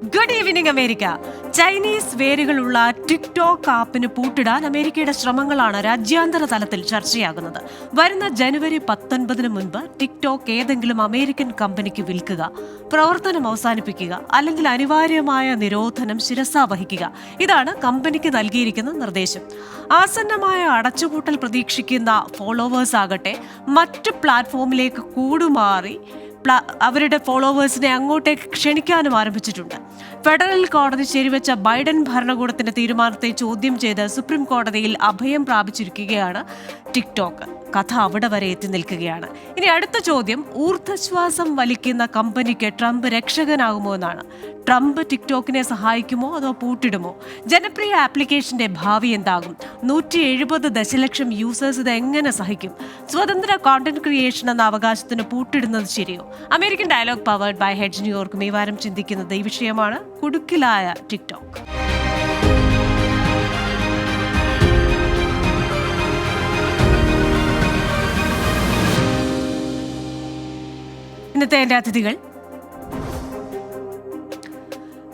Good evening America. Chinese വേരുകളുള്ള TikTok ആപ്പിന് പൂട്ടിടാൻ അമേരിക്കയുടെ ശ്രമങ്ങളാണ് രാജ്യാന്തര തലത്തിൽ ചർച്ചയാകുന്നത്. വരുന്ന ജനുവരി 19 മുൻപ് ടിക്ടോക്ക് ഏതെങ്കിലും അമേരിക്കൻ കമ്പനിക്ക് വിൽക്കുക, പ്രവർത്തനം അവസാനിപ്പിക്കുക, അല്ലെങ്കിൽ അനിവാര്യമായ നിരോധനം ശിരസാ വഹിക്കുക. ഇതാണ് കമ്പനിക്ക് നൽകിയിരിക്കുന്ന നിർദ്ദേശം. ആസന്നമായ അടച്ചുപൂട്ടൽ പ്രതീക്ഷിക്കുന്ന ഫോളോവേഴ്സ് ആകട്ടെ മറ്റ് പ്ലാറ്റ്ഫോമിലേക്ക് കൂടുമാറി അവരുടെ ഫോളോവേഴ്സിനെ അങ്ങോട്ടേക്ക് ക്ഷണിക്കാനും ആരംഭിച്ചിട്ടുണ്ട്. ഫെഡറൽ കോടതി ശരിവെച്ച ബൈഡൻ ഭരണകൂടത്തിന്റെ തീരുമാനത്തെ ചോദ്യം ചെയ്ത് സുപ്രീം കോടതിയിൽ അഭയം പ്രാപിച്ചിരിക്കുകയാണ് ടിക്ടോക്ക്. കഥ അവിടെ വരെ എത്തി നിൽക്കുകയാണ്. ഇനി അടുത്ത ചോദ്യം, ഊർദ്ധശ്വാസം വലിക്കുന്ന കമ്പനിക്ക് ട്രംപ് രക്ഷകനാകുമോ എന്നാണ്. ട്രംപ് ടിക്ടോക്കിനെ സഹായിക്കുമോ അതോ പൂട്ടിടുമോ? ജനപ്രിയ ആപ്ലിക്കേഷന്റെ ഭാവി എന്താകും? 170 ദശലക്ഷം യൂസേഴ്സ് ഇത് എങ്ങനെ സഹിക്കും? സ്വതന്ത്ര കോണ്ടന്റ് ക്രിയേഷൻ എന്ന അവകാശത്തിന് പൂട്ടിടുന്നത് ശരിയോ? American dialogue powered by Hedge ന്യൂയോർക്കും ഈ വാരം ചിന്തിക്കുന്നത് ഈ വിഷയമാണ്. കുടുക്കിലായ ടിക്ടോക്ക്. ഇന്നത്തെ എന്റെ അതിഥികൾ: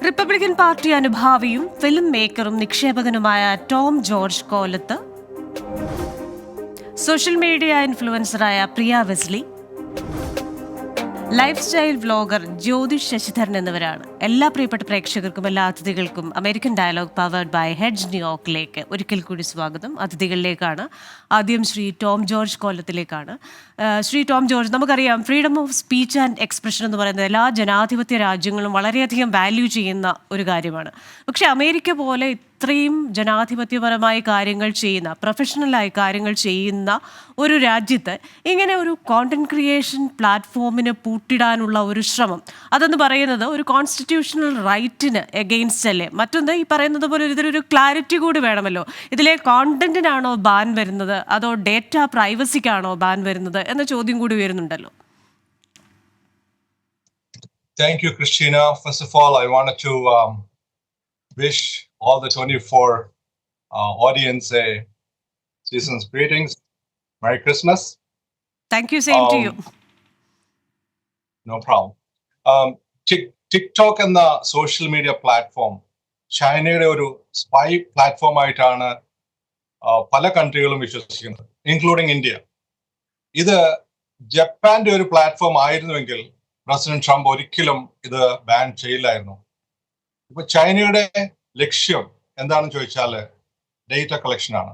റിപ്പബ്ലിക്കൻ പാർട്ടി അനുഭാവിയും ഫിലിം മേക്കറും നിക്ഷേപകനുമായ Tom George Kolath, social media ഇൻഫ്ലുവൻസറായ Priya Wesley, lifestyle vlogger Jyothish Sasidharan എന്നിവരാണ്. എല്ലാ പ്രിയപ്പെട്ട പ്രേക്ഷകർക്കും എല്ലാ അതിഥികൾക്കും American dialogue powered by Hedge ന്യൂയോർക്കിലേക്ക് ഒരിക്കൽ കൂടി സ്വാഗതം. അതിഥികളിലേക്കാണ് ആദ്യം ശ്രീ ടോം ജോർജ് കൊല്ലത്തിലേക്കാണ്. ശ്രീ ടോം ജോർജ്, നമുക്കറിയാം freedom of speech and expression എന്ന് പറയുന്നത് എല്ലാ ജനാധിപത്യ രാജ്യങ്ങളും വളരെയധികം വാല്യൂ ചെയ്യുന്ന ഒരു കാര്യമാണ്. പക്ഷേ അമേരിക്ക പോലെ ഇത്രയും ജനാധിപത്യപരമായ കാര്യങ്ങൾ ചെയ്യുന്ന, പ്രൊഫഷണലായി കാര്യങ്ങൾ ചെയ്യുന്ന ഒരു രാജ്യത്ത് ഇങ്ങനെ ഒരു കോണ്ടന്റ് ക്രിയേഷൻ പ്ലാറ്റ്ഫോമിന് പൂട്ടിടാനുള്ള ഒരു ശ്രമം, അതെന്ന് പറയുന്നത് ഒരു കോൺസ്റ്റിറ്റ്യൂഷണൽ റൈറ്റിന് എഗെയിൻസ്റ്റ് അല്ലേ? മറ്റൊന്ന്, ഈ പറയുന്നത് പോലെ ഇതിലൊരു ക്ലാരിറ്റി കൂടി വേണമല്ലോ. ഇതിലെ കോണ്ടന്റിനാണോ ബാൻ വരുന്നത് അതോ ഡേറ്റ പ്രൈവസിക്കാണോ ബാൻ വരുന്നത് എന്ന ചോദ്യം കൂടി വരുന്നുണ്ടല്ലോ. Thank you, Christina. First of all, I wanted to wish all the 24 audience a season's greetings. Merry Christmas. Thank you, same to you. No problem. TikTok എന്ന സോഷ്യൽ മീഡിയ പ്ലാറ്റ്ഫോം ചൈനയുടെ ഒരു spy platform ആയിട്ടാണ് പല കൺട്രികളും വിശ്വസിക്കുന്നത്, including India. ഇത് ജപ്പാന്റെ ഒരു platform ആയിരുന്നുവെങ്കിൽ president Trump ഒരിക്കലും ഇത് ബാൻ ചെയ്യില്ലായിരുന്നു. ഇപ്പൊ ചൈനയുടെ ലക്ഷ്യം എന്താണെന്ന് ചോദിച്ചാൽ ഡേറ്റ കളക്ഷൻ ആണ്.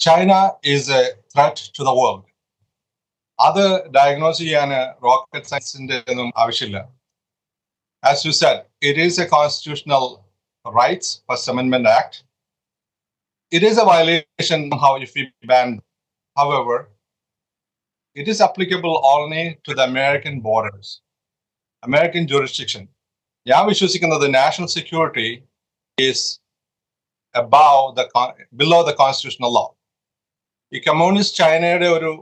China is a threat to the world. അത് ഡയഗ്നോസ് ചെയ്യാൻ റോക്കറ്റ് സയൻസിന്റെ ഒന്നും ആവശ്യമില്ല. As you said, it is a constitutional rights, First Amendment Act. It is a violation how if we ban. However, it is applicable only to the American borders, American jurisdiction. ഞാൻ വിശ്വസിക്കുന്നത് national security is below the constitutional law. ഈ communist ചൈനയുടെ ഒരു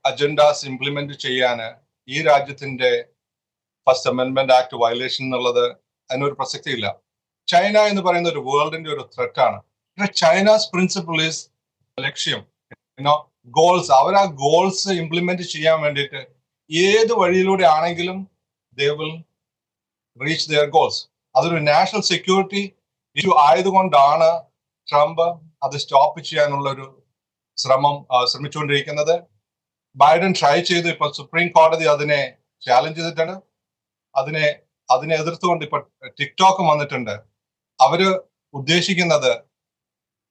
agendas implement ചെയ്യാൻ ഈ രാജ്യത്തിന്റെ first amendment act violation എന്നുള്ളത് അതിനൊരു പ്രസക്തിയില്ല. ചൈന എന്ന് പറയുന്ന ഒരു വേൾഡിന്റെ ഒരു ത്രെറ്റ് ആണ്. ചൈനാസ് പ്രിൻസിപ്പിൾ ഈസ് ലക്ഷ്യം, ഗോൾസ്. അവർ ആ ഗോൾസ് ഇംപ്ലിമെന്റ് ചെയ്യാൻ വേണ്ടിയിട്ട് ഏത് വഴിയിലൂടെ ആണെങ്കിലും they will reach their goals. അതൊരു നാഷണൽ സെക്യൂരിറ്റി ഇഷ്യൂ ആയതുകൊണ്ടാണ് ട്രംപ് അത് സ്റ്റോപ്പ് ചെയ്യാനുള്ള ഒരു ശ്രമിച്ചുകൊണ്ടിരിക്കുന്നത്. ബൈഡൻ ട്രൈ ചെയ്തു. ഇപ്പൊ സുപ്രീം കോടതി അതിനെ ചാലഞ്ച് ചെയ്തിട്ടാണ്. അതിനെ എതിർത്തുകൊണ്ട് ഇപ്പൊ ടിക്ടോക്ക് വന്നിട്ടുണ്ട്. അവര് ഉദ്ദേശിക്കുന്നത്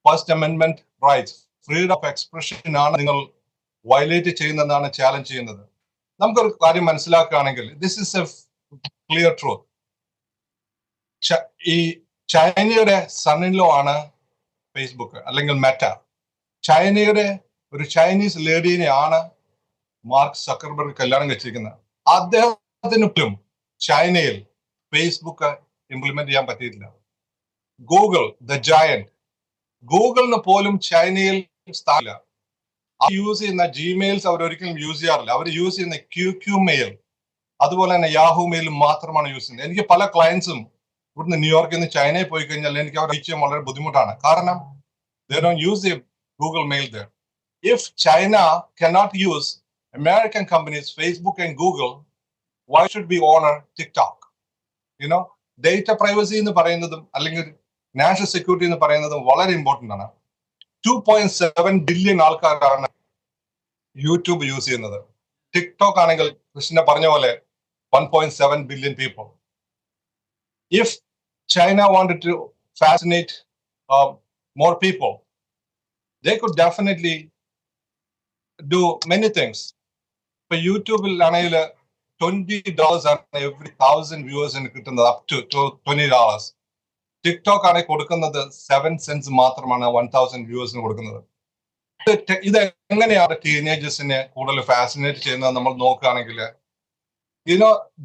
first amendment rights, freedom of expression ആണ് നിങ്ങൾ വയലേറ്റ് ചെയ്യുന്നതെന്നാണ് ചാലഞ്ച് ചെയ്യുന്നത്. നമുക്കൊരു കാര്യം മനസ്സിലാക്കുകയാണെങ്കിൽ this is a clear truth. ഈ ചൈനയുടെ സൺ ഇൻ ലോ ആണ് ഫേസ്ബുക്ക് അല്ലെങ്കിൽ മെറ്റ. ചൈനയുടെ ഒരു ചൈനീസ് ലേഡീനെയാണ് മാർക്ക് സക്കർബർഗ് കല്യാണം കഴിച്ചിരിക്കുന്നത്. അദ്ദേഹത്തിന് പോലും ചൈനയിൽ ഫേസ്ബുക്ക് ഇംപ്ലിമെന്റ് ചെയ്യാൻ പറ്റിയിട്ടില്ല. ഗൂഗിൾ, ദ ജയന്റ്, ഗൂഗിളിന് പോലും ചൈനയിൽ സ്ഥാനമില്ല. യൂസ് ചെയ്യുന്ന ജിമെയിൽസ് അവർ ഒരിക്കലും യൂസ് ചെയ്യാറില്ല. അവർ യൂസ് ചെയ്യുന്ന ക്യൂ മെയിൽ, അതുപോലെ തന്നെ യാഹൂ മെയിലും മാത്രമാണ് യൂസ് ചെയ്യുന്നത്. എനിക്ക് പല ക്ലയൻസും ഇവിടുന്ന് ന്യൂയോർക്കിൽ നിന്ന് ചൈനയിൽ പോയി കഴിഞ്ഞാൽ എനിക്ക് അവർ റീച്ച് ചെയ്യാൻ വളരെ ബുദ്ധിമുട്ടാണ്. കാരണം they don't use the Google Mail there. If China cannot use American companies, Facebook and Google, why should we honor TikTok? Data privacy എന്ന് പറയുന്നതും അല്ലെങ്കിൽ നാഷണൽ സെക്യൂരിറ്റി എന്ന് പറയുന്നതും വളരെ ഇമ്പോർട്ടന്റ് ആണ്. 2.7 ബില്യൺ ആൾക്കാരാണ് യൂട്യൂബ് യൂസ് ചെയ്യുന്നത്. ടിക്ടോക്ക് ആണെങ്കിൽ കൃഷ്ണ പറഞ്ഞ പോലെ 1.7 billion people. If China wanted to fascinate more people, they could definitely do many things. For YouTube, $20 on every 1,000 viewers in up to $20. TikTok ആണ് കൊടുക്കുന്നത് 7 cents മാത്രമാണ് 1,000 വ്യൂവേഴ്സിന് കൊടുക്കുന്നത്. ഇത് എങ്ങനെയാണ് ടീനേജേഴ്സിനെ കൂടുതൽ ഫാസിനേറ്റ് ചെയ്യുന്നത് നമ്മൾ നോക്കുകയാണെങ്കിൽ,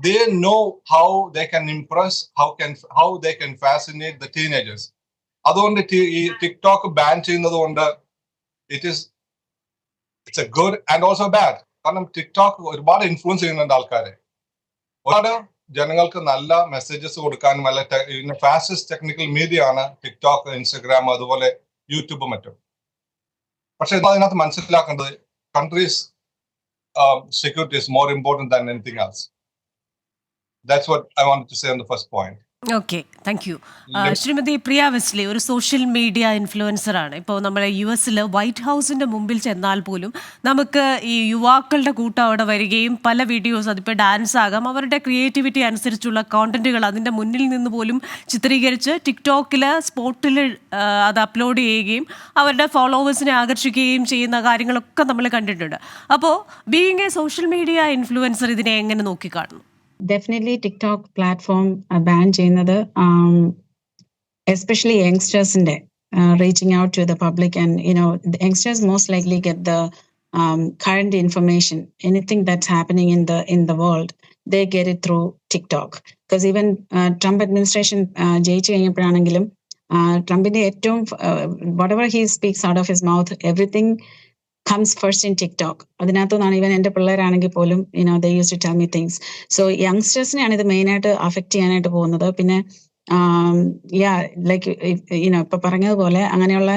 they know how they can impress, how they can fascinate the teenagers. അതുകൊണ്ട് ഈ ടിക്ടോക്ക് ബാൻ ചെയ്യുന്നത് കൊണ്ട് it's a good and also bad. കാരണം ടിക്ടോക്ക് ഒരുപാട് ഇൻഫ്ലുവൻസ് ചെയ്യുന്നുണ്ട് ആൾക്കാരെ. ഒരുപാട് ജനങ്ങൾക്ക് നല്ല മെസ്സേജസ് കൊടുക്കാനും നല്ല ഫാസ്റ്റസ്റ്റ് ടെക്നിക്കൽ മീഡിയ ആണ് ടിക്ടോക്ക്, ഇൻസ്റ്റഗ്രാം, അതുപോലെ യൂട്യൂബ് മറ്റും. പക്ഷെ അതിനകത്ത് മനസ്സിലാക്കേണ്ടത് country's security is more important than anything else. That's what I wanted to say on the first point. Okay, thank you. Shrimati Priya Wesley ഒരു സോഷ്യൽ മീഡിയ ഇൻഫ്ലുവൻസർ ആണ്. ഇപ്പോൾ നമ്മുടെ US വൈറ്റ് ഹൗസിന്റെ മുമ്പിൽ ചെന്നാൽ പോലും നമുക്ക് ഈ യുവാക്കളുടെ കൂട്ടം അവിടെ വരികയും പല വീഡിയോസ്, അതിപ്പോൾ ഡാൻസ് ആകാം, അവരുടെ ക്രിയേറ്റിവിറ്റി അനുസരിച്ചുള്ള കോണ്ടന്റുകൾ അതിൻ്റെ മുന്നിൽ നിന്ന് പോലും ചിത്രീകരിച്ച് ടിക്ടോക്കിൽ സ്പോട്ടിൽ അത് അപ്ലോഡ് ചെയ്യുകയും അവരുടെ ഫോളോവേഴ്സിനെ ആകർഷിക്കുകയും ചെയ്യുന്ന കാര്യങ്ങളൊക്കെ നമ്മൾ കണ്ടിട്ടുണ്ട്. അപ്പോൾ being A social media influencer ഇതിനെ എങ്ങനെ നോക്കിക്കാണുന്നു? Definitely TikTok platform ban ചെയ്യുന്നത് especially youngsters reaching out to the public, and the youngsters most likely get the current information, anything that's happening in the world, they get it through TikTok. Because even Trump administration ജയിച്ചു കഴിഞ്ഞപ്പോഴാണെങ്കിലും ട്രംപിന്റെ ഏറ്റവും whatever he speaks out of his mouth, everything comes first in TikTok. അതിനകത്തുനിന്നാണ് even എൻ്റെ പിള്ളേരാണെങ്കിൽ പോലും they used to tell me things. So യങ്സ്റ്റേഴ്സിനെയാണ് ഇത് മെയിനായിട്ട് affect ചെയ്യാനായിട്ട് പോകുന്നത്. പിന്നെ ലൈക്ക് ഇപ്പൊ പറഞ്ഞതുപോലെ അങ്ങനെയുള്ള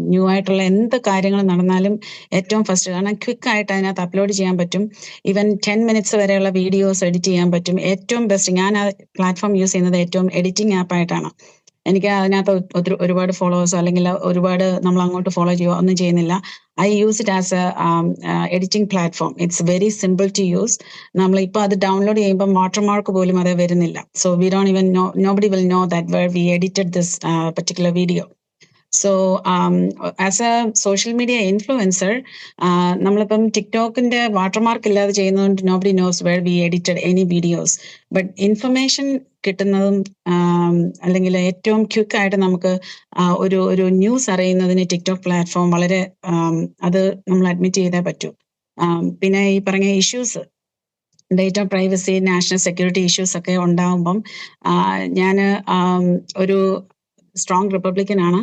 ന്യൂ ആയിട്ടുള്ള എന്ത് കാര്യങ്ങൾ നടന്നാലും ഏറ്റവും ഫസ്റ്റ്, കാരണം ക്വിക്ക് ആയിട്ട് അതിനകത്ത് അപ്ലോഡ് ചെയ്യാൻ പറ്റും. ഈവൻ 10 minutes വരെയുള്ള വീഡിയോസ് എഡിറ്റ് ചെയ്യാൻ പറ്റും. ഏറ്റവും ബെസ്റ്റ്, ഞാൻ ആ പ്ലാറ്റ്ഫോം യൂസ് ചെയ്യുന്നത് ഏറ്റവും എഡിറ്റിംഗ് ആപ്പായിട്ടാണ്. എനിക്ക് അതിനകത്ത് ഒരുപാട് ഫോളോവേഴ്സോ അല്ലെങ്കിൽ ഒരുപാട് നമ്മൾ അങ്ങോട്ട് ഫോളോ ചെയ്യുകയോ ഒന്നും ചെയ്യുന്നില്ല. I use it as a editing platform. It's very simple to use. നമ്മളിപ്പോൾ അത് ഡൗൺലോഡ് ചെയ്യുമ്പോൾ വാട്ടർമാർക്ക് പോലും അത് വരുന്നില്ല. So we don't even know, nobody will know that where we edited this particular video. So as a social media influencer, നമ്മളിപ്പം ടിക്ടോക്കിന്റെ watermark ഇല്ലാതെ ചെയ്യുന്നതുകൊണ്ട് nobody knows where we edited any videos. But information കിട്ടുന്നതും അല്ലെങ്കിൽ ഏറ്റവും quick ആയിട്ട് നമുക്ക് ഒരു news അറിയുന്നതിന് ടിക്ടോക്ക് പ്ലാറ്റ്ഫോം വളരെ അത് നമ്മൾ അഡ്മിറ്റ് ചെയ്തേ പറ്റൂ. പിന്നെ ഈ പറഞ്ഞ issues, data privacy, national security issues ഒക്കെ ഉണ്ടാകുമ്പം ഞാൻ ഒരു സ്ട്രോങ് റിപ്പബ്ലിക്കൻ ആണ്.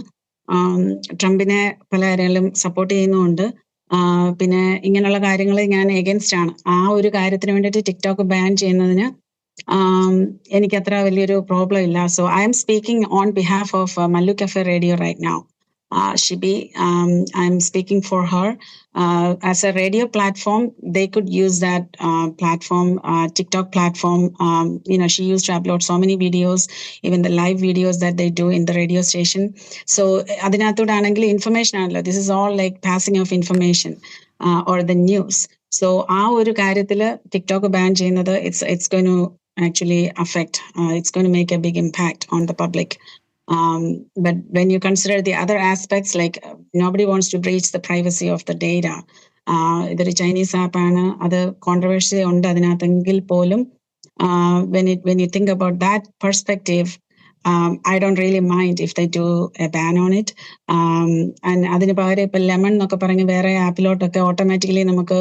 ട്രംപിനെ പല കാര്യങ്ങളിലും സപ്പോർട്ട് ചെയ്യുന്നുമുണ്ട്. പിന്നെ ഇങ്ങനെയുള്ള കാര്യങ്ങൾ ഞാൻ എഗൻസ്റ്റ് ആണ്. ആ ഒരു കാര്യത്തിന് വേണ്ടിയിട്ട് ടിക്ടോക്ക് ബാൻ ചെയ്യുന്നതിന് എനിക്ക് അത്ര വലിയൊരു പ്രോബ്ലം ഇല്ല. So I'm speaking on behalf of Mallu Cafe Radio right now. Shibi, I'm speaking for her. As a radio platform, they could use that platform, TikTok platform. She used to upload so many videos, even the live videos that they do in the radio station. So, adinathodanengil information aanallo. This is all like passing of information or the news. So, aa oru karyathil TikTok ban cheynathu, it's going to actually affect. It's going to make a big impact on the public. But when you consider the other aspects, like nobody wants to breach the privacy of the data. ഇതൊരു Chinese ആപ്പാണ്, അത് controversy ഉണ്ട് അതിനകത്തെങ്കിൽ പോലും when you think about that perspective, I don't really mind if they do a ban on it. And അതിന് പകരം ഇപ്പൊ lemon എന്നൊക്കെ പറഞ്ഞ് വേറെ ആപ്പിലോട്ടൊക്കെ ഓട്ടോമാറ്റിക്കലി നമുക്ക്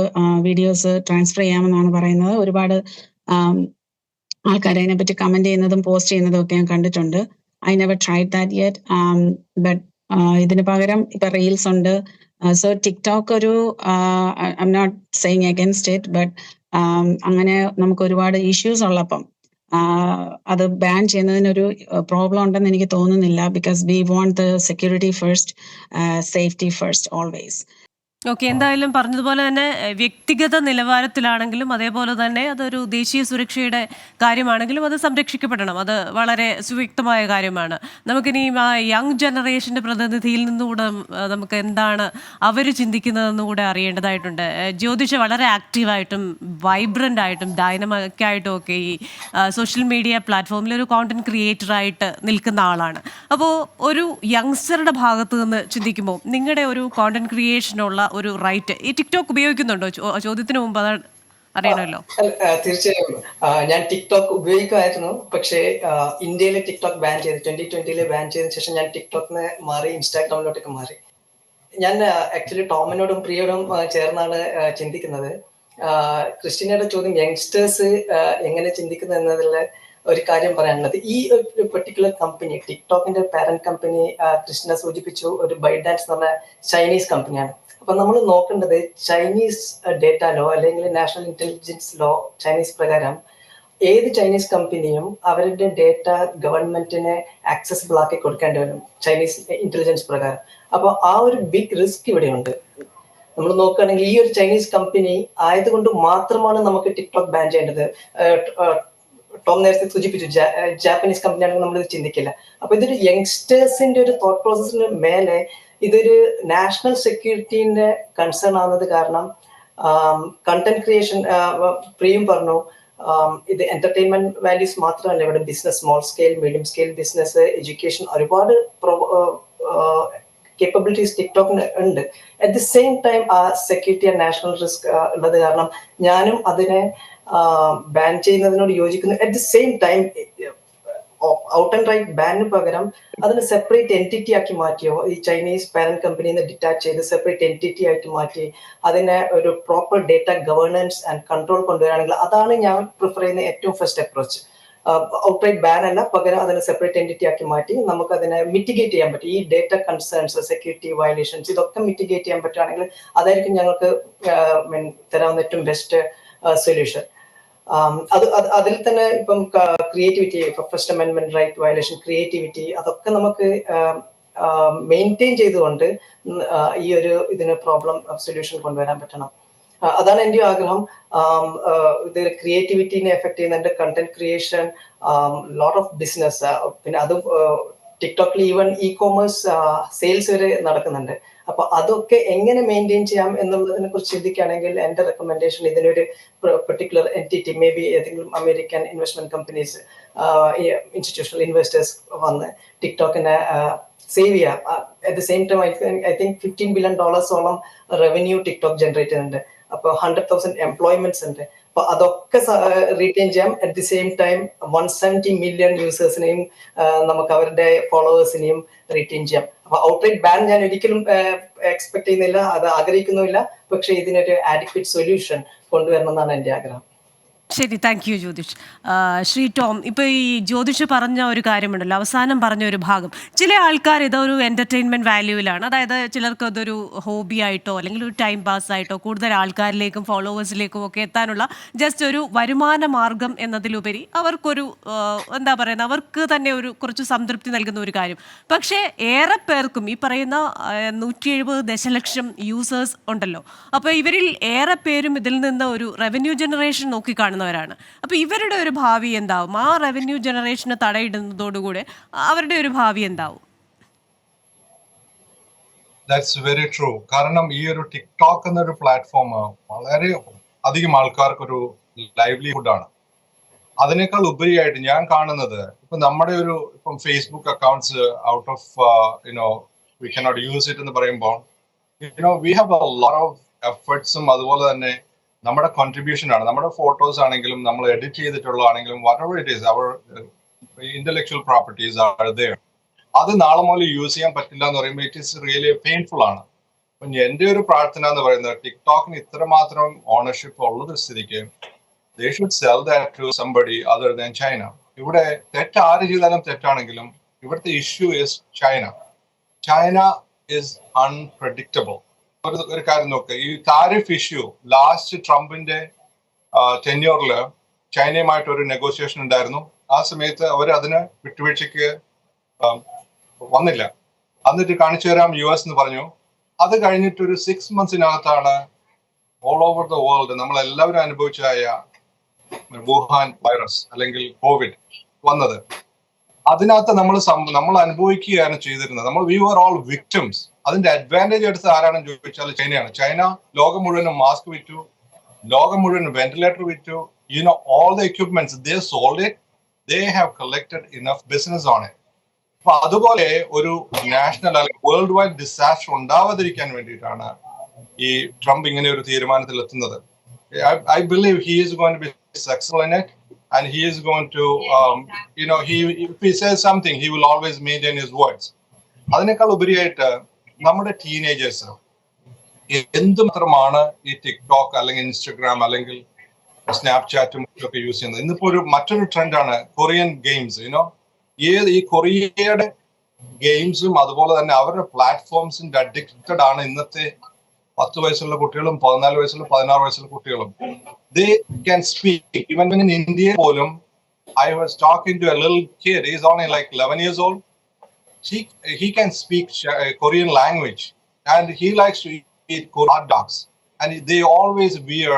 വീഡിയോസ് ട്രാൻസ്ഫർ ചെയ്യാമെന്നാണ് പറയുന്നത്. ഒരുപാട് ആൾക്കാർ അതിനെപ്പറ്റി കമന്റ് ചെയ്യുന്നതും പോസ്റ്റ് ചെയ്യുന്നതും ഒക്കെ ഞാൻ കണ്ടിട്ടുണ്ട്. I never tried that yet. But ഇതിന് പകരം ഇപ്പൊ റീൽസ് ഉണ്ട്. So TikTok ഒരു I'm not saying against it, but അങ്ങനെ നമുക്ക് ഒരുപാട് ഇഷ്യൂസ് ഉള്ളപ്പം അത് ബാൻ ചെയ്യുന്നതിനൊരു പ്രോബ്ലം ഉണ്ടെന്ന് എനിക്ക് തോന്നുന്നില്ല. Because we want the security first, safety first always. Okay, എന്തായാലും പറഞ്ഞതുപോലെ തന്നെ വ്യക്തിഗത നിലവാരത്തിലാണെങ്കിലും അതേപോലെ തന്നെ അതൊരു ദേശീയ സുരക്ഷയുടെ കാര്യമാണെങ്കിലും അത് സംരക്ഷിക്കപ്പെടണം. അത് വളരെ സുവ്യക്തമായ കാര്യമാണ്. നമുക്കിനിയും ആ യങ് ജനറേഷൻ്റെ പ്രതിനിധിയിൽ നിന്നുകൂടെ നമുക്ക് എന്താണ് അവർ ചിന്തിക്കുന്നതെന്ന് കൂടെ അറിയേണ്ടതായിട്ടുണ്ട്. ജ്യോതിഷ വളരെ ആക്റ്റീവായിട്ടും വൈബ്രൻ്റ് ആയിട്ടും ഡൈനമിക്കായിട്ടും ഒക്കെ ഈ സോഷ്യൽ മീഡിയ പ്ലാറ്റ്ഫോമിൽ ഒരു കോണ്ടന്റ് ക്രിയേറ്ററായിട്ട് നിൽക്കുന്ന ആളാണ്. അപ്പോൾ ഒരു യങ്സ്റ്ററുടെ ഭാഗത്ത് നിന്ന് ചിന്തിക്കുമ്പോൾ നിങ്ങളുടെ ഒരു കോണ്ടന്റ് ക്രിയേഷനുള്ള ഒരു റൈറ്റ് ഈ ടിക്ടോക്ക് ഉപയോഗിക്കുന്നുണ്ടോ? ചോദ്യത്തിന് മുമ്പ് അത് അറിയണമല്ലോ. തീർച്ചയായും ഞാൻ ടിക്ടോക്ക് ഉപയോഗിക്കുമായിരുന്നു. പക്ഷേ ഇന്ത്യയിൽ ടിക്ടോക്ക് ബാൻ ചെയ്തു, 2020 ബാൻ ചെയ്തതിനു ശേഷം ഞാൻ ടിക്ടോക്കിന് മാറി ഇൻസ്റ്റാഗ്രാമിലോട്ടൊക്കെ മാറി. ഞാൻ ആക്ച്വലി ടോമിനോടും പ്രിയോടും ചേർന്നാണ് ചിന്തിക്കുന്നത്. ക്രിസ്റ്റീനയുടെ ചോദ്യം യങ്സ്റ്റേഴ്സ് എങ്ങനെ ചിന്തിക്കുന്നു എന്നതിൽ ഒരു കാര്യം പറയാനുള്ളത്, ഈ ഒരു പെർട്ടിക്കുലർ കമ്പനി ടിക്ടോക്കിന്റെ പാരന്റ് കമ്പനി ക്രിസ്റ്റീന സൂചിപ്പിച്ചു, ഒരു ബൈഡാൻസ് എന്ന് പറഞ്ഞ ചൈനീസ് കമ്പനിയാണ്. അപ്പൊ നമ്മൾ നോക്കേണ്ടത് ചൈനീസ് ഡേറ്റ ലോ അല്ലെങ്കിൽ നാഷണൽ ഇന്റലിജൻസ് ലോ ചൈനീസ് പ്രകാരം ഏത് ചൈനീസ് കമ്പനിയും അവരുടെ ഡേറ്റ ഗവൺമെന്റിന് ആക്സസിബിൾ ആക്കി കൊടുക്കേണ്ടി വരും ചൈനീസ് ഇന്റലിജൻസ് പ്രകാരം. അപ്പൊ ആ ഒരു ബിഗ് റിസ്ക് ഇവിടെയുണ്ട്. നമ്മൾ നോക്കുകയാണെങ്കിൽ ഈ ഒരു ചൈനീസ് കമ്പനി ആയതുകൊണ്ട് മാത്രമാണ് നമുക്ക് ടിക്ടോക്ക് ബാൻ ചെയ്യേണ്ടത്. ടോം നേരത്തെ സൂചിപ്പിച്ചു, ജാപ്പനീസ് കമ്പനി ആണെങ്കിൽ നമ്മളിത് ചിന്തിക്കില്ല. അപ്പൊ ഇതൊരു യങ്സ്റ്റേഴ്സിന്റെ ഒരു തോട്ട് പ്രോസസ്സിന് മേലെ ഇതൊരു നാഷണൽ സെക്യൂരിറ്റീന്റെ കൺസേൺ ആവുന്നത് കാരണം കണ്ടന്റ് ക്രിയേഷൻ പ്രിയും പറഞ്ഞു, ഇത് എന്റർടൈൻമെന്റ് വാല്യൂസ് മാത്രമല്ല, ഇവിടെ business, small scale, medium scale business, education, ഒരുപാട് കേപ്പബിലിറ്റീസ് ടിക്ടോക്കിന് ഉണ്ട്. അറ്റ് ദി സെയിം ടൈം ആ സെക്യൂരിറ്റി ആൻഡ് നാഷണൽ റിസ്ക് ഉള്ളത് കാരണം ഞാനും അതിനെ ബാൻ ചെയ്യുന്നതിനോട് യോജിക്കുന്നു. At the same time out and right ബാനിന് പകരം അതിന് സെപ്പറേറ്റ് എൻറ്റിറ്റി ആക്കി മാറ്റിയോ, ഈ ചൈനീസ് പാരന്റ് കമ്പനിയിൽ നിന്ന് ഡിറ്റാച്ച് ചെയ്ത് സെപ്പറേറ്റ് എൻറ്റിറ്റി ആയിട്ട് മാറ്റി അതിനെ ഒരു proper data governance and control കൊണ്ടുവരികയാണെങ്കിൽ അതാണ് ഞാൻ പ്രിഫർ ചെയ്യുന്ന ഏറ്റവും first approach. Outright ban അല്ല, പകരം അതിനെ സെപ്പറേറ്റ് എൻറ്റിറ്റി ആക്കി മാറ്റി നമുക്ക് അതിനെ മിറ്റിഗേറ്റ് ചെയ്യാൻ പറ്റും. ഈ ഡേറ്റ കൺസേൺസ്, സെക്യൂരിറ്റി വയലേഷൻസ് ഇതൊക്കെ മിറ്റിഗേറ്റ് ചെയ്യാൻ പറ്റുകയാണെങ്കിൽ അതായിരിക്കും ഞങ്ങൾക്ക് തരാവുന്ന ഏറ്റവും ബെസ്റ്റ് സൊല്യൂഷൻ. അതിൽ തന്നെ ഇപ്പം creativity, first amendment right violation, creativity, അതൊക്കെ നമുക്ക് മെയിൻറ്റെയിൻ ചെയ്തുകൊണ്ട് ഈ ഒരു ഇതിന് പ്രോബ്ലം സൊല്യൂഷൻ കൊണ്ടുവരാൻ പറ്റണം. അതാണ് എൻ്റെ ആഗ്രഹം. ഇത് ക്രിയേറ്റിവിറ്റിനെ എഫക്ട് ചെയ്യുന്നുണ്ട്, content creation, lot of business, പിന്നെ അത് ടിക്ടോക്കിൽ ഈവൻ ഇ കോമേഴ്സ് സെയിൽസ് വരെ നടക്കുന്നുണ്ട്. അപ്പൊ അതൊക്കെ എങ്ങനെ മെയിൻറ്റെയിൻ ചെയ്യാം എന്നുള്ളതിനെ കുറിച്ച് ചിന്തിക്കുകയാണെങ്കിൽ എൻ്റെ റെക്കമെൻഡേഷൻ ഇതിനൊരു പെർട്ടിക്കുലർ എൻറ്റിറ്റി, മേ ബി ഏതെങ്കിലും American investment companies, institutional investors വന്ന് ടിക്ടോക്കിനെ സേവ് ചെയ്യാം. At the same time I think $15 billion revenue TikTok generate ചെയ്യുന്നുണ്ട്. അപ്പോൾ 100,000 എംപ്ലോയ്മെന്റ്സ് ഉണ്ട്. അപ്പൊ അതൊക്കെ റീറ്റെയിൻ ചെയ്യാം. At the same time 170 million യൂസേഴ്സിനെയും നമുക്ക് അവരുടെ ഫോളോവേഴ്സിനെയും റീറ്റെയിൻ ചെയ്യാം. അപ്പൊ ഔട്ട്റൈറ്റ് ബാൻ ഞാൻ ഒരിക്കലും എക്സ്പെക്ട് ചെയ്യുന്നില്ല, അത് ആഗ്രഹിക്കുന്നുമില്ല. പക്ഷെ ഇതിനൊരു ആഡിക്വേറ്റ് സൊല്യൂഷൻ കൊണ്ടുവരണം എന്നാണ് എൻ്റെ ആഗ്രഹം. ശരി, thank you Jyothish. Shri Tom, ഇപ്പോൾ ഈ ജ്യോതിഷ് പറഞ്ഞ ഒരു കാര്യമുണ്ടല്ലോ, അവസാനം പറഞ്ഞ ഒരു ഭാഗം, ചില ആൾക്കാർ ഇതൊരു എൻ്റർടൈൻമെൻറ്റ് വാല്യൂവിലാണ്, അതായത് ചിലർക്ക് അതൊരു ഹോബി ആയിട്ടോ അല്ലെങ്കിൽ ഒരു ടൈം പാസ് ആയിട്ടോ കൂടുതൽ ആൾക്കാരിലേക്കും ഫോളോവേഴ്സിലേക്കും ഒക്കെ എത്താനുള്ള ജസ്റ്റ് ഒരു വരുമാന മാർഗം എന്നതിലുപരി അവർക്കൊരു എന്താ പറയുന്നത്, അവർക്ക് തന്നെ ഒരു കുറച്ച് സംതൃപ്തി നൽകുന്ന ഒരു കാര്യം. പക്ഷേ ഏറെ പേർക്കും ഈ പറയുന്ന 170 ദശലക്ഷം യൂസേഴ്സ് ഉണ്ടല്ലോ, അപ്പോൾ ഇവരിൽ ഏറെ പേരും ഇതിൽ നിന്ന് ഒരു റവന്യൂ ജനറേഷൻ നോക്കിക്കാണുന്നവരാണ്. അപ്പോൾ ഇവരുടെ ഒരു ഭാവി എന്താവും? ആ റവന്യൂ ജനറേഷന് തടയിടുന്നതോടുകൂടെ അവരുടെ ഒരു ഭാവി എന്താവും? That's very true. കാരണം ഈ ഒരു ടിക്ടോക്ക് എന്നൊരു പ്ലാറ്റ്ഫോം വളരെ അധികം ആൾക്കാർക്കൊരു ലൈവ്ലിഹുഡ് ആണ്. അതിനേക്കാൾ ഉപരിയായിട്ട് ഞാൻ കാണുന്നത് ഇപ്പൊ നമ്മുടെ ഇപ്പം Facebook accounts out of we cannot use it എന്ന് പറയുമ്പോൾ we have a lot of എഫേർട്സും അതുപോലെ തന്നെ നമ്മുടെ കോൺട്രിബ്യൂഷൻ ആണ്. നമ്മുടെ ഫോട്ടോസ് ആണെങ്കിലും നമ്മൾ എഡിറ്റ് ചെയ്തിട്ടുള്ളതാണെങ്കിലും whatever it is, our intellectual properties are there. അത് നാളെ മുതൽ യൂസ് ചെയ്യാൻ പറ്റില്ല എന്ന് പറയുമ്പോൾ ഇറ്റ് ഈസ് റിയലി പെയിൻഫുൾ ആണ്. അപ്പൊ എൻ്റെ ഒരു പ്രാർത്ഥന എന്ന് പറയുന്നത് ടിക്ടോക്കിന് ഇത്രമാത്രം ഓണർഷിപ്പ് ഉള്ളത് സ്ഥിതിക്ക് they should sell that to somebody other than China. ഇവിടെ തെറ്റ് ആര് ചെയ്താലും തെറ്റാണെങ്കിലും ഇവിടുത്തെ issue is China is unpredictable. ഒരു കാര്യം നോക്കുക, ഈ താരിഫ് ഇഷ്യൂ ലാസ്റ്റ് ട്രംപിന്റെ ടെന്യൂറില് ചൈനയുമായിട്ട് ഒരു നെഗോസിയേഷൻ ഉണ്ടായിരുന്നു. ആ സമയത്ത് അവർ അതിന് വിട്ടുവീഴ്ചയ്ക്ക് വന്നില്ല. എന്നിട്ട് കാണിച്ചു തരാം US എന്ന് പറഞ്ഞു. അത് കഴിഞ്ഞിട്ട് ഒരു 6 monthsനകത്താണ് ഓൾ ഓവർ ദ വേൾഡ് നമ്മളെല്ലാവരും അനുഭവിച്ചായ വുഹാൻ വൈറസ് അല്ലെങ്കിൽ കോവിഡ് വന്നത്. അതിനകത്ത് നമ്മൾ അനുഭവിക്കുകയാണ് ചെയ്തിരുന്നത്. We were all victims. അതിന്റെ അഡ്വാൻറ്റേജ് എടുത്ത് ആരാണെന്ന് ചോദിച്ചാൽ ചൈനയാണ്. ചൈന ലോകം മുഴുവനും മാസ്ക് വിറ്റു, ലോകം മുഴുവൻ വെന്റിലേറ്റർ വിറ്റു. All the equipments, they sold it. They have collected enough business on it. അപ്പൊ അതുപോലെ ഒരു നാഷണൽ അല്ലെങ്കിൽ വേൾഡ് വൈഡ് ഡിസാസ്റ്റർ ഉണ്ടാവാതിരിക്കാൻ വേണ്ടിയിട്ടാണ് ഈ ട്രംപ് ഇങ്ങനെ ഒരു തീരുമാനത്തിൽ എത്തുന്നത്. I believe he is going to be successful in it, and he is going to, if he says something, he will always maintain his words. അതിനേക്കാൾ ഉപരിയായിട്ട് നമ്മുടെ ടീനേജേഴ്സ് എന്തുമാത്രമാണ് ഈ ടിക്ടോക്ക് അല്ലെങ്കിൽ ഇൻസ്റ്റഗ്രാം അല്ലെങ്കിൽ സ്നാപ്ചാറ്റും ഒക്കെ യൂസ് ചെയ്യുന്നത്. ഇന്നിപ്പോ മറ്റൊരു ട്രെൻഡാണ് കൊറിയൻ ഗെയിംസ്. ഈ കൊറിയയുടെ ഗെയിംസും അതുപോലെ തന്നെ അവരുടെ പ്ലാറ്റ്ഫോംസിന്റെ അഡിക്റ്റഡ് ആണ് ഇന്നത്തെ 10 വയസ്സുള്ള കുട്ടികളും 14 വയസ്സുള്ള 16 വയസ്സുള്ള കുട്ടികളും. They can speak. Even in India പോലും, I was talking to a little kid. He's only like 11 years old. He can speak Korean language, and he likes to eat hot dogs. And they always wear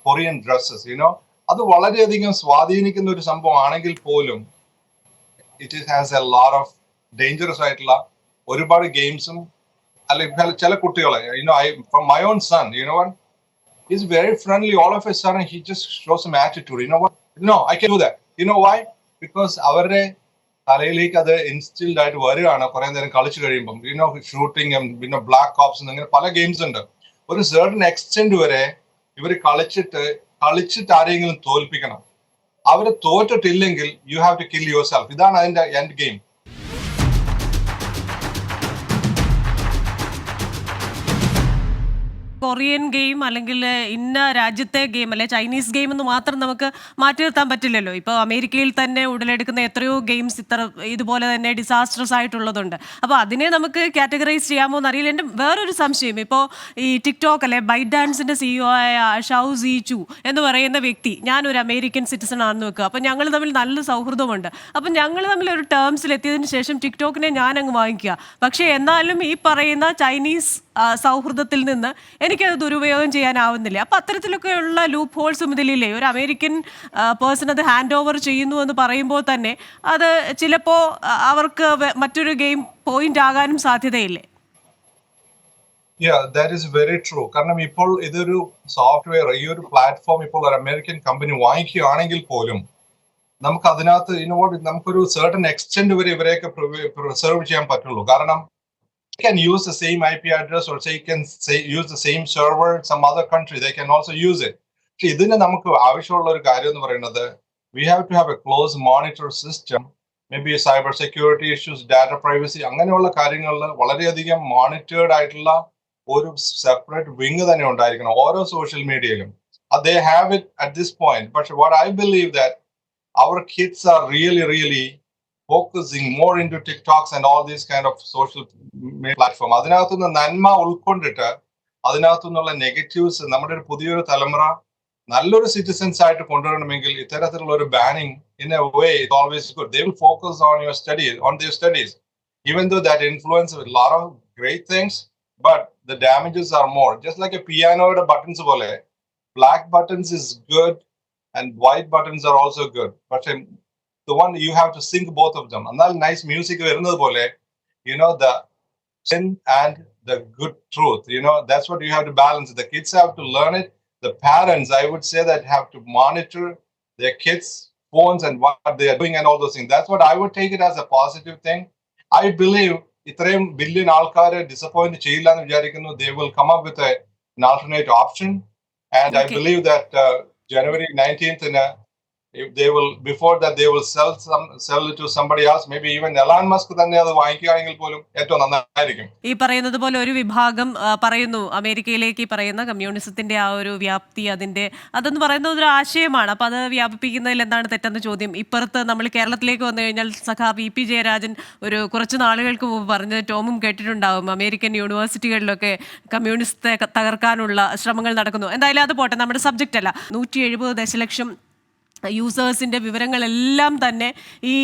Korean dresses. അത് വളരെയധികം സ്വാധീനിക്കുന്ന ഒരു സംഭവം ആണെങ്കിൽ പോലും it has a lot of dangerous ആയിട്ടുള്ള ഒരുപാട് ഗെയിംസും അല്ലെങ്കിൽ ചില കുട്ടികളെ from my own son, he's very friendly. All of a sudden he just shows some attitude. No, I can do that. Why? Because അവരുടെ തലയിലേക്ക് അത് ഇൻസ്റ്റിൽഡ് ആയിട്ട് വരികയാണ് കുറെ നേരം കളിച്ചു കഴിയുമ്പം. ഷൂട്ടിങ്, പിന്നെ ബ്ലാക്ക് ഓപ്സ്, അങ്ങനെ പല ഗെയിംസ് ഉണ്ട്. ഒരു സർട്ടൻ എക്സ്റ്റെന്റ് വരെ ഇവർ കളിച്ചിട്ട് ആരെങ്കിലും തോൽപ്പിക്കണം. അവര് തോറ്റിട്ടില്ലെങ്കിൽ you have to kill yourself. ഇതാണ് അതിന്റെ എൻഡ് ഗെയിം. കൊറിയൻ ഗെയിം അല്ലെങ്കിൽ ഇന്ന രാജ്യത്തെ ഗെയിം അല്ലെ ചൈനീസ് ഗെയിം എന്ന് മാത്രം നമുക്ക് മാറ്റി നിർത്താൻ പറ്റില്ലല്ലോ. ഇപ്പോൾ അമേരിക്കയിൽ തന്നെ ഉടലെടുക്കുന്ന എത്രയോ ഗെയിംസ് ഇതുപോലെ തന്നെ ഡിസാസ്റ്റർസ് ആയിട്ടുള്ളതുണ്ട്. അപ്പോൾ അതിനെ നമുക്ക് കാറ്റഗറൈസ് ചെയ്യാമോ എന്നറിയില്ല. എൻ്റെ വേറൊരു സംശയം, ഇപ്പോൾ ഈ ടിക്ടോക്ക് അല്ലെ ബൈറ്റ് ഡാൻസിൻ്റെ CEO ആയ ഷൗ സീ ചു എന്ന് പറയുന്ന വ്യക്തി, ഞാനൊരു അമേരിക്കൻ സിറ്റിസൺ ആണെന്ന് വെക്കുക. അപ്പോൾ ഞങ്ങൾ തമ്മിൽ നല്ല സൗഹൃദമുണ്ട്. അപ്പം ഞങ്ങൾ തമ്മിൽ ഒരു ടേംസിൽ എത്തിയതിന് ശേഷം ടിക്ടോക്കിനെ ഞാനങ്ങ് വാങ്ങിക്കുക. പക്ഷേ എന്നാലും ഈ പറയുന്ന ചൈനീസ് സൗഹൃദത്തിൽ നിന്ന് എനിക്കത് ദുരുപയോഗം ചെയ്യാനാവുന്നില്ല. അപ്പം അത്തരത്തിലൊക്കെയുള്ള ലൂപ്പ് ഹോൾസും ഇതിലില്ലേ? ഒരു അമേരിക്കൻ പേഴ്സൺ അത് ഹാൻഡ് ഓവർ ചെയ്യുന്നു എന്ന് പറയുമ്പോൾ തന്നെ അത് ചിലപ്പോൾ അവർക്ക് മറ്റൊരു ഗെയിം പോയിന്റ് ആകാനും സാധ്യതയില്ലേ? That is very true. കാരണം ഇപ്പോൾ ഇതൊരു സോഫ്റ്റ്വെയർ, ഈ ഒരു പ്ലാറ്റ്ഫോം ഇപ്പോൾ ഒരു അമേരിക്കൻ കമ്പനി വാങ്ങിക്കുകയാണെങ്കിൽ പോലും നമുക്ക് അതിനകത്ത് നമുക്കൊരു certain extent വരെ ഇവരെയൊക്കെ പ്രിസർവ് ചെയ്യാൻ പറ്റുള്ളൂ. കാരണം can use the same IP address, or say can use the same server in some other country. They can also use it. ഇതിന് നമുക്ക് ആവശ്യമുള്ള ഒരു കാര്യം എന്ന് പറയുന്നത്, we have to have a close monitor system, maybe cyber security issues, data privacy, അങ്ങനെയുള്ള കാര്യങ്ങളിൽ വളരെയധികം മോണിറ്റേർഡ് ആയിട്ടുള്ള ഒരു സെപ്പറേറ്റ് വിങ് തന്നെ ഉണ്ടായിരിക്കണം ഓരോ സോഷ്യൽ മീഡിയയിലും. They have it at this point, but what I believe that our kids are really focusing more into TikToks and all these kind of social media platform. അതിനകത്തുനിന്ന് നന്മ ഉൾക്കൊണ്ടിട്ട് അതിനകത്തുനിന്നുള്ള negatives നമ്മുടെ ഒരു പുതിയൊരു തലമുറ നല്ലൊരു സിറ്റിസൻസ് ആയിട്ട് കൊണ്ടുവരണമെങ്കിൽ ഇത്തരത്തിലുള്ള ഒരു banning in a way is always good. They will focus on their studies, even though that influences a lot of great things, but the damages are more. Just like a piano buttons pole, black buttons is good and white buttons are also good, but the one you have to sync both of them. Another nice music varunadu pole, the sin and the good truth, that's what you have to balance. The kids have to learn it. The parents, I would say, that have to monitor their kids' phones and what they are doing and all those things. That's what I would take it as a positive thing. I believe ഇത്രയും billion ആൾക്കാരെ disappoint ചെയ്യില്ല എന്ന് വിചാരിക്കുന്നു. They will come up with an alternate option, and I believe that January 19th if they will, before that they will sell it to somebody else. Maybe even Elon Musk തന്നെ അത് വാങ്ങിക്കുകയാണെങ്കിൽ പോലും ഏറ്റവും നന്നായിരിക്കും. ഈ പറയുന്നത് പോലെ ഒരു വിഭാഗം പറയുന്നു, അമേരിക്കയിലേക്ക് പറയുന്ന കമ്മ്യൂണിസത്തിന്റെ ആ ഒരു വ്യാപ്തി അതെന്ന് പറയുന്നത് ഒരു ആശയമാണ്. അപ്പൊ അത് വ്യാപിപ്പിക്കുന്നതിൽ എന്താണ് തെറ്റെന്ന് ചോദ്യം. ഇപ്പുറത്ത് നമ്മൾ കേരളത്തിലേക്ക് വന്നു കഴിഞ്ഞാൽ VP ജയരാജൻ ഒരു കുറച്ച് നാളുകൾക്ക് മുമ്പ് പറഞ്ഞത് ടോമും കേട്ടിട്ടുണ്ടാവും, അമേരിക്കൻ യൂണിവേഴ്സിറ്റികളിലൊക്കെ കമ്മ്യൂണിസത്തെ തകർക്കാനുള്ള ശ്രമങ്ങൾ നടക്കുന്നു. എന്തായാലും അത് പോട്ടെ, നമ്മുടെ സബ്ജക്റ്റ് അല്ല. 170 ദശലക്ഷം യൂസേഴ്സിൻ്റെ വിവരങ്ങളെല്ലാം തന്നെ ഈ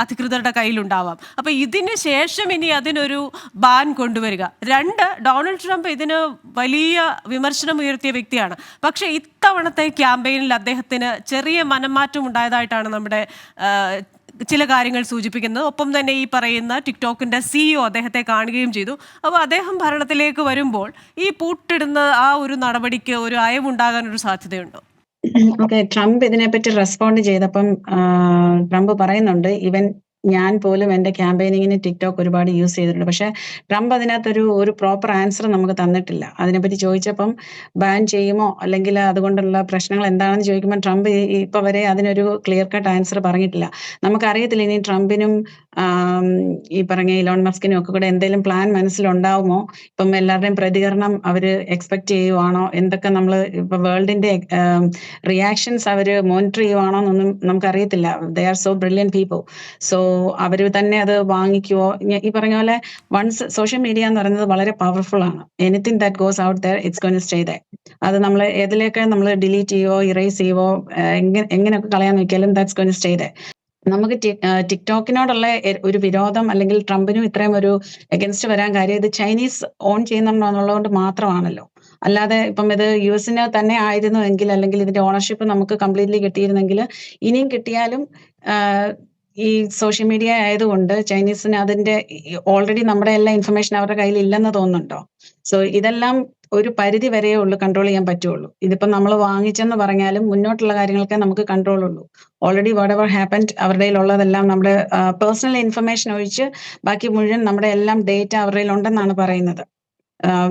അധികൃതരുടെ കയ്യിലുണ്ടാവാം. അപ്പോൾ ഇതിന് ശേഷം ഇനി അതിനൊരു ബാൻ കൊണ്ടുവരിക. 2, ഡൊണാൾഡ് ട്രംപ് ഇതിന് വലിയ വിമർശനം ഉയർത്തിയ വ്യക്തിയാണ്. പക്ഷേ ഇത്തവണത്തെ ക്യാമ്പയിനിൽ അദ്ദേഹത്തിന് ചെറിയ മനംമാറ്റം ഉണ്ടായതായിട്ടാണ് നമ്മുടെ ചില കാര്യങ്ങൾ സൂചിപ്പിക്കുന്നത്. ഒപ്പം തന്നെ ഈ പറയുന്ന ടിക്ടോക്കിന്റെ CEO അദ്ദേഹത്തെ കാണുകയും ചെയ്തു. അപ്പോൾ അദ്ദേഹം ഭരണത്തിലേക്ക് വരുമ്പോൾ ഈ പൂട്ടിടുന്ന ആ ഒരു നടപടിക്ക് ഒരു അയവുണ്ടാകാൻ ഒരു സാധ്യതയുണ്ടോ? ഓക്കെ, ട്രംപ് ഇതിനെപ്പറ്റി റെസ്പോണ്ട് ചെയ്തപ്പം ട്രംപ് പറയുന്നുണ്ട്, ഇവൻ ഞാൻ പോലും എൻ്റെ ക്യാമ്പയിനിങ്ങിന് ടിക്ടോക്ക് ഒരുപാട് യൂസ് ചെയ്തിട്ടുണ്ട്. പക്ഷേ ട്രംപ് അതിനകത്തൊരു പ്രോപ്പർ ആൻസർ നമുക്ക് തന്നിട്ടില്ല. അതിനെപ്പറ്റി ചോദിച്ചപ്പം ബാൻ ചെയ്യുമോ അല്ലെങ്കിൽ അതുകൊണ്ടുള്ള പ്രശ്നങ്ങൾ എന്താണെന്ന് ചോദിക്കുമ്പോൾ ട്രംപ് ഇപ്പോൾ വരെ അതിനൊരു ക്ലിയർ കട്ട് ആൻസർ പറഞ്ഞിട്ടില്ല. നമുക്കറിയത്തില്ല ഇനി ട്രംപിനും ഈ പറഞ്ഞ ഇലോൺ മസ്കിനും ഒക്കെ കൂടെ എന്തെങ്കിലും പ്ലാൻ മനസ്സിലുണ്ടാവുമോ. ഇപ്പം എല്ലാവരുടെയും പ്രതികരണം അവർ എക്സ്പെക്ട് ചെയ്യുവാണോ, എന്തൊക്കെ നമ്മൾ ഇപ്പം വേൾഡിൻ്റെ റിയാക്ഷൻസ് അവർ മോണിറ്റർ ചെയ്യുവാണോ എന്നൊന്നും നമുക്കറിയത്തില്ല. They are so brilliant people. So അവർ തന്നെ അത് വാങ്ങിക്കുവോ. ഈ പറഞ്ഞ പോലെ വൺസ് സോഷ്യൽ മീഡിയ എന്ന് പറയുന്നത് വളരെ പവർഫുൾ ആണ്. Anything that goes out there it's going to stay there. അത് നമ്മൾ ഏതിലേക്ക് നമ്മൾ ഡിലീറ്റ് ചെയ്യുവോ ഇറേസ് ചെയ്യുവോ എങ്ങനെയൊക്കെ കളയാൻ നോക്കിയാലും that's going to stay there. നമുക്ക് ടിക്ടോക്കിനോടുള്ള ഒരു വിരോധം അല്ലെങ്കിൽ ട്രംപിനും ഇത്രയും ഒരു എഗൻസ്റ്റ് വരാൻ കാര്യം ഇത് ചൈനീസ് ഓൺ ചെയ്യുന്നുള്ളതുകൊണ്ട് മാത്രമാണല്ലോ. അല്ലാതെ ഇപ്പം ഇത് US തന്നെ ആയിരുന്നു എങ്കിൽ അല്ലെങ്കിൽ ഇതിന്റെ ഓണർഷിപ്പ് നമുക്ക് കംപ്ലീറ്റ്ലി കിട്ടിയിരുന്നെങ്കിൽ ഇനിയും കിട്ടിയാലും ഈ സോഷ്യൽ മീഡിയ ആയതുകൊണ്ട് ചൈനീസിന് അതിന്റെ ഓൾറെഡി നമ്മുടെ എല്ലാ ഇൻഫർമേഷൻ അവരുടെ കയ്യിൽ ഇല്ലെന്ന് തോന്നുന്നുണ്ടോ? സോ ഇതെല്ലാം ഒരു പരിധി വരെയേ ഉള്ളൂ കൺട്രോൾ ചെയ്യാൻ പറ്റുള്ളൂ. ഇതിപ്പം നമ്മൾ വാങ്ങിച്ചെന്ന് പറഞ്ഞാലും മുന്നോട്ടുള്ള കാര്യങ്ങൾക്കേ നമുക്ക് കൺട്രോൾ ഉള്ളൂ. ഓൾറെഡി വാട്ട് എവർ ഹാപ്പൻഡ് അവരുടെ ഉള്ളതെല്ലാം നമ്മുടെ പേഴ്സണൽ ഇൻഫർമേഷൻ ഒഴിച്ച് ബാക്കി മുഴുവൻ നമ്മുടെ എല്ലാം ഡേറ്റ അവരുടെ ഉണ്ടെന്നാണ് പറയുന്നത്.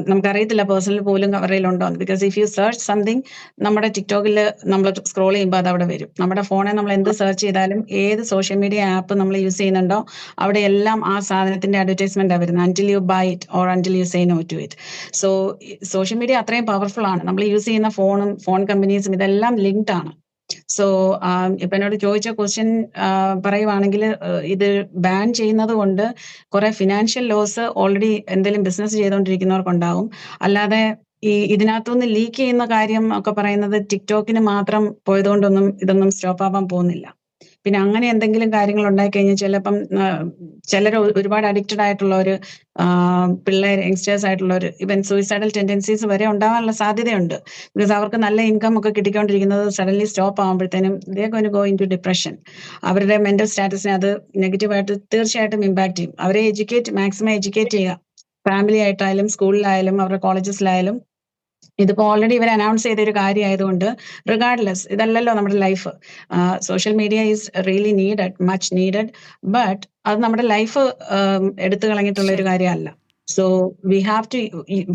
നമുക്കറിയത്തില്ല പേഴ്സണൽ പോലും അവരുണ്ടോ. Because if you search something നമ്മുടെ ടിക്ടോക്കിൽ നമ്മൾ സ്ക്രോൾ ചെയ്യുമ്പോൾ അത് അവിടെ വരും. നമ്മുടെ ഫോണിൽ നമ്മൾ എന്ത് സെർച്ച് ചെയ്താലും ഏത് സോഷ്യൽ മീഡിയ ആപ്പ് നമ്മൾ യൂസ് ചെയ്യുന്നുണ്ടോ അവിടെ എല്ലാം ആ സാധനത്തിന്റെ അഡ്വർടൈസ്മെന്റ് വരുന്നത്. Until you buy it or until you say no to it. So social media അത്രയും പവർഫുൾ ആണ്. നമ്മൾ യൂസ് ചെയ്യുന്ന ഫോൺ കമ്പനീസും ഇതെല്ലാം ലിങ്ക്ഡ് ആണ്. സോ ഇപ്പൊ എന്നോട് ചോദിച്ച ക്വസ്റ്റ്യൻ പറയുവാണെങ്കിൽ ഇത് ബാൻ ചെയ്യുന്നത് കൊണ്ട് കുറെ ഫിനാൻഷ്യൽ ലോസ് ഓൾറെഡി എന്തെങ്കിലും ബിസിനസ് ചെയ്തുകൊണ്ടിരിക്കുന്നവർക്കുണ്ടാവും. അല്ലാതെ ഇതിനകത്തുനിന്ന് ലീക്ക് ചെയ്യുന്ന കാര്യം ഒക്കെ പറയുന്നത് ടിക്ടോക്കിന് മാത്രം പോയതുകൊണ്ടൊന്നും ഇതൊന്നും സ്റ്റോപ്പ് ആവാൻ പോകുന്നില്ല. പിന്നെ അങ്ങനെ എന്തെങ്കിലും കാര്യങ്ങൾ ഉണ്ടായി കഴിഞ്ഞാൽ ചിലപ്പം ചിലർ ഒരുപാട് അഡിക്റ്റഡ് ആയിട്ടുള്ളവർ, പിള്ളേർ, യങ്സ്റ്റേഴ്സ് ആയിട്ടുള്ളവർ, ഇവൻ സൂയിസൈഡൽ ടെൻഡൻസീസ് വരെ ഉണ്ടാകാനുള്ള സാധ്യതയുണ്ട്. ബിക്കോസ് അവർക്ക് നല്ല ഇൻകം ഒക്കെ കിട്ടിക്കൊണ്ടിരിക്കുന്നത് സഡൻലി സ്റ്റോപ്പ് ആകുമ്പോഴത്തേനും they are going to go into depression. അവരുടെ മെന്റൽ സ്റ്റാറ്റസിനെ അത് നെഗറ്റീവായിട്ട് തീർച്ചയായിട്ടും ഇമ്പാക്ട് ചെയ്യും. അവരെ മാക്സിമം എഡ്യൂക്കേറ്റ് ചെയ്യുക. ഫാമിലി ആയിട്ടായാലും സ്കൂളിലായാലും അവരുടെ കോളേജസിലായാലും. ഇതിപ്പോ ഓൾറെഡി ഇവർ അനൗൺസ് ചെയ്തൊരു കാര്യമായതുകൊണ്ട് റിഗാർഡ്ലെസ് ഇതല്ലല്ലോ നമ്മുടെ life. Social media is really needed, much needed. But അത് നമ്മുടെ ലൈഫ് എടുത്തു കളഞ്ഞിട്ടുള്ള ഒരു കാര്യമല്ല. So we have to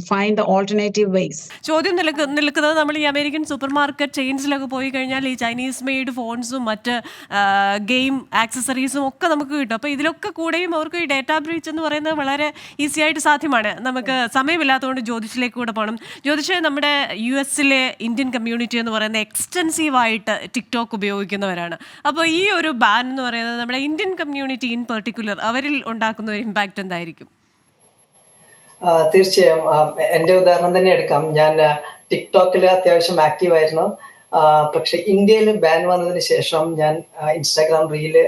find the alternative ways. ചോദ്യം നിൽക്കുന്നത് നമ്മൾ ഈ അമേരിക്കൻ സൂപ്പർ മാർക്കറ്റ് ചെയിൻസിലൊക്കെ പോയി കഴിഞ്ഞാൽ ഈ ചൈനീസ് മെയ്ഡ് ഫോൺസും മറ്റ് ഗെയിം ആക്സസറീസും ഒക്കെ നമുക്ക് കിട്ടും. അപ്പോൾ ഇതിലൊക്കെ കൂടെയും അവർക്ക് ഈ ഡേറ്റാ ബ്രീച്ച് എന്ന് പറയുന്നത് വളരെ ഈസി ആയിട്ട് സാധ്യമാണ്. നമുക്ക് സമയമില്ലാത്തതുകൊണ്ട് ജ്യോതിഷിലേക്ക് കൂടെ പോകണം. ജ്യോതിഷ്, നമ്മുടെ US-ലെ ഇന്ത്യൻ കമ്മ്യൂണിറ്റി എന്ന് പറയുന്നത് എക്സ്റ്റെൻസീവായിട്ട് ടിക്ടോക്ക് ഉപയോഗിക്കുന്നവരാണ്. അപ്പോൾ ഈ ഒരു ബാൻ എന്ന് പറയുന്നത് നമ്മുടെ ഇന്ത്യൻ കമ്മ്യൂണിറ്റി ഇൻ പെർട്ടിക്കുലർ അവരിൽ ഉണ്ടാക്കുന്ന ഒരു ഇമ്പാക്റ്റ് എന്തായിരിക്കും? തീർച്ചയായും എൻ്റെ ഉദാഹരണം തന്നെ എടുക്കാം. ഞാൻ ടിക്ടോക്കിൽ അത്യാവശ്യം ആക്റ്റീവ് ആയിരുന്നു. പക്ഷെ ഇന്ത്യയിൽ ബാൻ വന്നതിന് ശേഷം ഞാൻ ഇൻസ്റ്റാഗ്രാം റീല്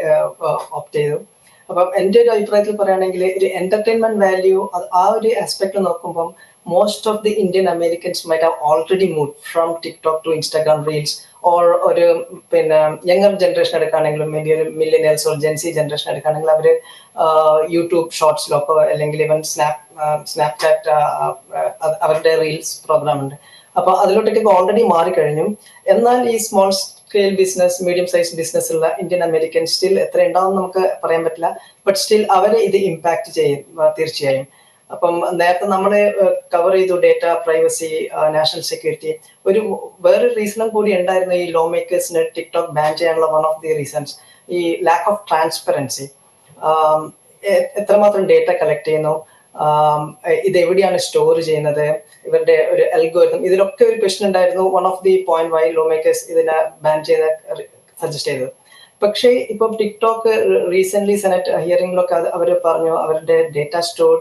ഓപ്റ്റ് ചെയ്തു. അപ്പം എൻ്റെ ഒരു അഭിപ്രായത്തിൽ പറയുകയാണെങ്കിൽ ഒരു എന്റർടൈൻമെന്റ് വാല്യൂ ആ ഒരു ആസ്പെക്ട് നോക്കുമ്പം most of the Indian Americans might have already moved from TikTok to Instagram Reels, or ഒരു പിന്നെ യങ്ങർ ജനറേഷൻ എടുക്കുകയാണെങ്കിലും മേ ബി ഒരു മില്ലിനിയൽസ് ഓർ ജെൻസി ജനറേഷൻ എടുക്കുകയാണെങ്കിൽ അവർ യൂട്യൂബ് ഷോർട്സിലൊക്കെ അല്ലെങ്കിൽ ഇവൻ സ്നാപ്ചാറ്റ് അവരുടെ റീൽസ് പ്രോഗ്രാം ഉണ്ട്. അപ്പൊ അതിലോട്ടേക്ക് ഓൾറെഡി മാറിക്കഴിഞ്ഞു. എന്നാൽ ഈ small scale business, medium size business ഉള്ള ഇന്ത്യൻ അമേരിക്കൻ സ്റ്റിൽ എത്ര ഉണ്ടാവും നമുക്ക് പറയാൻ പറ്റില്ല. ബട്ട് സ്റ്റിൽ അവരെ ഇത് ഇമ്പാക്ട് ചെയ്യും തീർച്ചയായും. അപ്പം നേരത്തെ നമ്മൾ കവർ ചെയ്തു ഡേറ്റ പ്രൈവസി, നാഷണൽ സെക്യൂരിറ്റി. വേറൊരു റീസണും കൂടി ഉണ്ടായിരുന്നു ഈ ലോ മേക്കേഴ്സിന് ടിക്ടോക്ക് ബാൻ ചെയ്യാനുള്ള. വൺ ഓഫ് ദി റീസൺസ് ഈ ലാക്ക് ഓഫ് ട്രാൻസ്പെറൻസി. എത്രമാത്രം ഡേറ്റ കളക്ട് ചെയ്യുന്നു, ഇത് എവിടെയാണ് സ്റ്റോർ ചെയ്യുന്നത്, ഇവരുടെ ഒരു അൽഗോരിതം, ഇതിലൊക്കെ ഒരു ക്വസ്റ്റ്യൻ ഉണ്ടായിരുന്നു. One of the point why lawmakers ഇതിനെ ബാൻ ചെയ്ത് സജസ്റ്റ് ചെയ്തത്. പക്ഷേ ഇപ്പം ടിക്ടോക്ക് റീസെന്റ് സെനറ്റ് ഹിയറിംഗിലൊക്കെ അവർ പറഞ്ഞു അവരുടെ ഡേറ്റ സ്റ്റോർ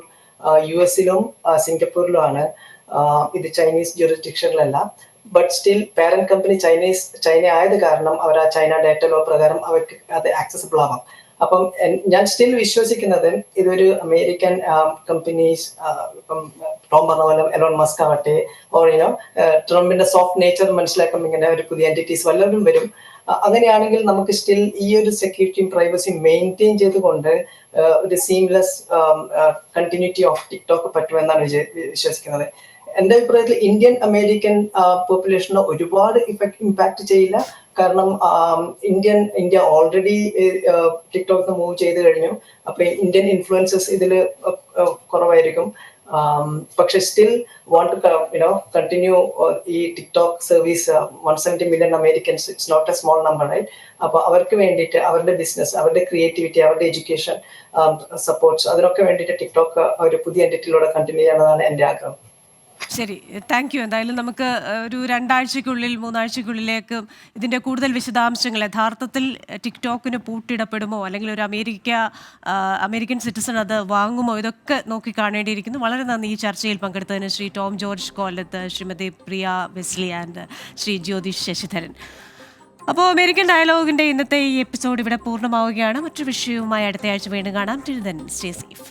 US-ലും സിംഗപ്പൂരിലുമാണ്. ഇത് ചൈനീസ് ജൂറിസ്ഡിക്ഷനിലല്ല. But still parent company China ആയത് കാരണം അവർ ആ ചൈന ഡേറ്റ ലോ പ്രകാരം അവർക്ക് അത് ആക്സസിബിൾ ആവാം. അപ്പം ഞാൻ സ്റ്റിൽ വിശ്വസിക്കുന്നത് ഇതൊരു അമേരിക്കൻ കമ്പനീസ്, ഇപ്പം ടോം പറഞ്ഞ പോലെ എലോൺ മസ്ക് ആവട്ടെ, ഓറിനോ ട്രംപിന്റെ സോഫ്റ്റ് നേച്ചർ മനസ്സിലാക്കുമ്പോൾ ഇങ്ങനെ ഒരു പുതിയ എൻറ്റിറ്റീസ് വല്ലവരും വരും. അങ്ങനെയാണെങ്കിൽ നമുക്ക് സ്റ്റിൽ ഈ ഒരു സെക്യൂരിറ്റിയും പ്രൈവസിയും മെയിൻറ്റെയിൻ ചെയ്തുകൊണ്ട് ഒരു സീംലെസ് കണ്ടിന്യൂറ്റി ഓഫ് ടിക്ടോക്ക് പറ്റുമെന്നാണ് വിശ്വസിക്കുന്നത്. എന്റെ അഭിപ്രായത്തിൽ ഇന്ത്യൻ അമേരിക്കൻ പോപ്പുലേഷന് ഒരുപാട് ഇമ്പാക്ട് ചെയ്യില്ല. കാരണം ഇന്ത്യ ഓൾറെഡി ടിക്ടോക്ക് മൂവ് ചെയ്ത് കഴിഞ്ഞു. അപ്പൊ ഇന്ത്യൻ ഇൻഫ്ലുവൻസസ് ഇതിൽ കുറവായിരിക്കും. പക്ഷെ സ്റ്റിൽ വാണ്ട് ടു കണ്ടിന്യൂ ഈ TikTok service. 170 million Americans, it's not a small number, right? അപ്പൊ അവർക്ക് വേണ്ടിയിട്ട് അവരുടെ ബിസിനസ്, അവരുടെ ക്രിയേറ്റിവിറ്റി, അവരുടെ എഡ്യൂക്കേഷൻ സപ്പോർട്ട്സ്, അതിനൊക്കെ വേണ്ടിയിട്ട് ടിക്ടോക്ക് ഒരു പുതിയ എൻറ്റിറ്റിയിലൂടെ കണ്ടിന്യൂ ചെയ്യണമെന്നാണ് എൻ്റെ ആഗ്രഹം. ശരി, താങ്ക് യു. എന്തായാലും നമുക്ക് ഒരു 2 ആഴ്ചയ്ക്കുള്ളിൽ 3 ആഴ്ചയ്ക്കുള്ളിലേക്ക് ഇതിൻ്റെ കൂടുതൽ വിശദാംശങ്ങൾ, യഥാർത്ഥത്തിൽ ടിക്ടോക്കിന് പൂട്ടിടപ്പെടുമോ അല്ലെങ്കിൽ ഒരു അമേരിക്കൻ സിറ്റിസൺ അത് വാങ്ങുമോ, ഇതൊക്കെ നോക്കി കാണേണ്ടിയിരിക്കുന്നു. വളരെ നന്ദി ഈ ചർച്ചയിൽ പങ്കെടുത്തതിന് ശ്രീ ടോം ജോർജ് കൊല്ലത്ത്, ശ്രീമതി പ്രിയ വെസ്ലി ആൻഡ് ശ്രീ ജ്യോതിഷ് ശശിധരൻ. അപ്പോൾ അമേരിക്കൻ ഡയലോഗിൻ്റെ ഇന്നത്തെ ഈ എപ്പിസോഡ് ഇവിടെ പൂർണ്ണമാവുകയാണ്. മറ്റൊരു വിഷയവുമായി അടുത്ത ആഴ്ച വീണ്ടും കാണാം. Till then stay safe.